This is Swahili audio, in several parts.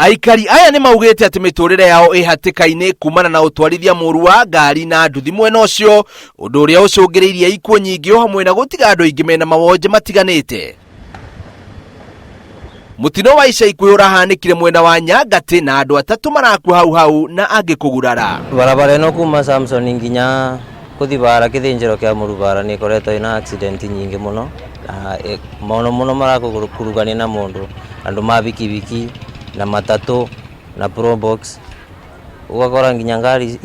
Aikari aya ni maugite ati miturire yao ihatikaine kumana na utwarithia mũru wa ngari na nduthi mwena ucio, undu uria ucungiriirie ikuo nyingi o hamwe na gutiga andu aingi mena mawonje matiganite. Mutino wa ica ikuhi urahanikire mwena wa Nyangati na andu atatu marakua hau na angi kugurara. Barabara ino kuma Samson nginya kuthibara kithinjiro kia Murubara ni koretwo ina accident nyingi muno, muno marakurugania na mundu, andu ma bikibiki na matatu na probox, ugakora nginya ngari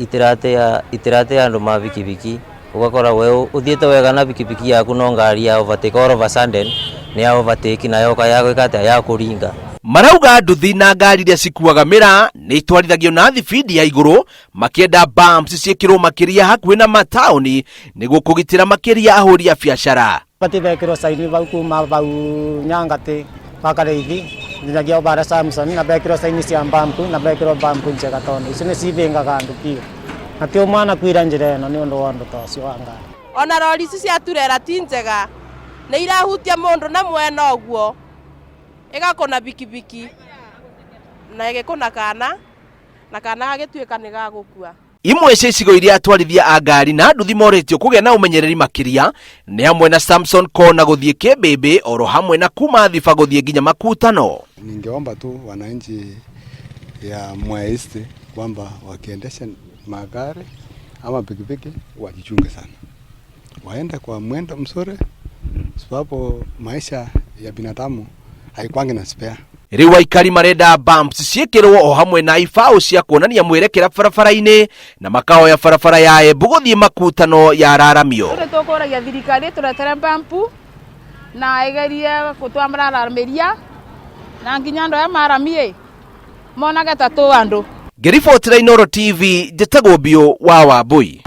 itirate andu ma bikibiki, ugakora we uthiete wega na bikibiki yaku no ngari ya overtake all of a sudden ni ya overtake na yoka yago ikata ya kuringa. Marauga nduthi na ngari iria cikuaga mira ni itwarithagio na thibidi ya iguru, makienda bumps ciekirwo makiria hakuhi na mataoni niguo kugitira makiria ahuri a biacara. Batibekirwo saini bau kuma bau Nyangati bakareithi nginyagia bara Samson na bekirwo saini cia bump na bekirwo bump njega tondu icio ni civingaga andu pio na tio mwana kwira njira ino ni undu wa undu tocio wa ngari. Ona rori ici cia turera ti njega, ni irahutia mundu na mwena uguo igakona bikibiki na igikona kana na kana agituika ni gagukua. Imwe cia icigo iria atwarithia a ngari na nduthi moretio kugia na umenyereri makiria ni hamwe na Samson Kona guthie Kibebe oro hamwe na kuma Thiba guthie nginya Makutano. Ningeomba tu wananchi ya Mwea East kwamba wakiendesha magari ama pikipiki wajichunge sana, waende kwa mwendo mzuri, sababu maisha ya binadamu haikwangi na spare. Riu aikari marenda bumps ciekirwo o hamwe na ifao cia kuonania mwerekera barabara-ini na makao ya barabara ya Embu guthie Makutano ya raramio. Tukuragia thirikari turetere bump na igerie gutwamararamĩria na nginya ndo ya maramie monage tatu andu. Ngiribotera Inooro TV, njĩtagwo Bio wa Wambui.